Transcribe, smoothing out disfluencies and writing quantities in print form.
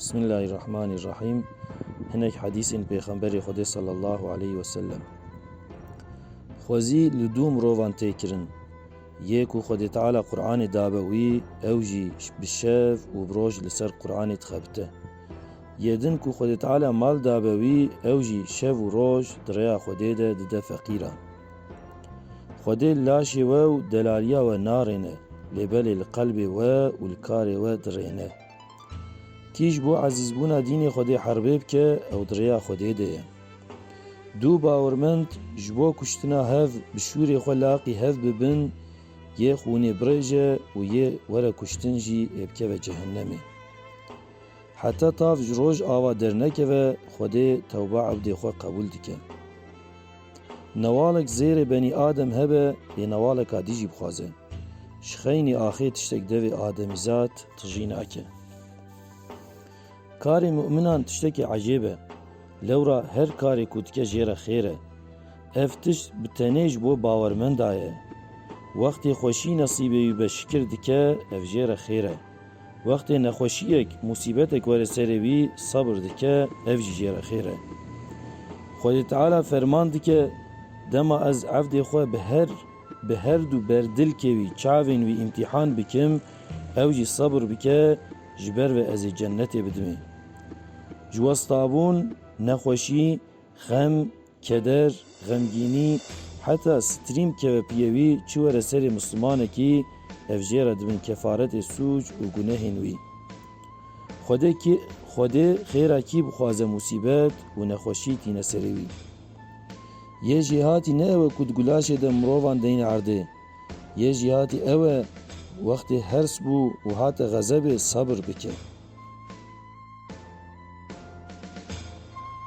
Bismillahirrahmanirrahim. Hinek hadîsên Pêxemberê Xwedê sallallahu aleyhi ve sellem. Xwezî li dû mirovan tê kirin. Yê ku Xwedê Teala Qur'anê dabe wî, ew jî bi şev û bi roj li ser Qur'anê dixebite. Yê din ku Xwedê Teala mal dabe wî, ew jî şev û roj di rêya Xwedê de dide feqîran. Xwedê laşê we û delaliya we narêne, lêbelê li qelbê we û li karê we dirêne. Kî ji bo ezîzbûna dînê Xwedê herbê bike, ew di rêya Xwedê de ye. Dû bawirmend ji bo kuştina hev bi şûrê xwe laqî hev bibin, yê xûnê birêje û yê were kuştin jî ê bikeve cehennemê. Heta tav ji roj ava dernekeve, Xwedê tewba ebdê xwe qebûl dike. Newalek zêrê benî Adem hebe, ê newaleka dî jî bixwaze. Ji xeynî axê tiştek devê ademîzad tijî nake. Karê mümînan tiştekî ecêb e. Lewra her karê ku dike jê re xêr e. Ev tişt bi tenê ji bo bawermenda ye. Wextê xweşî nesîbê wî beşikir dike, ev jê re xêr e. Wextê nexweşiyek, musîbetek were serê wî sabir dike, ev jî jê re xêr e. Xwedê Teala ferman dike, dema ez evdê xwe bi her du berdilkê wî çavên wî îmtîhan bikim, ew jî sabir bike, ji ber ve ez ê cennetê bidimê. Ji westabûn, nexweşî, xem, keder, xemgînî, heta strîm keve piye wî çi were serê mislimanekî, ev jê re dibin kefaretê sûc û gunehên wî. Xwedê xêra kî bixwaze musîbet û nexweşî tîne serê wî. Yê jîhatî ne ew e ku di gulaşê de mirovan deyne erdê. Yê jîhatî ew e wextê hers bû û hate xezebê sabir bike.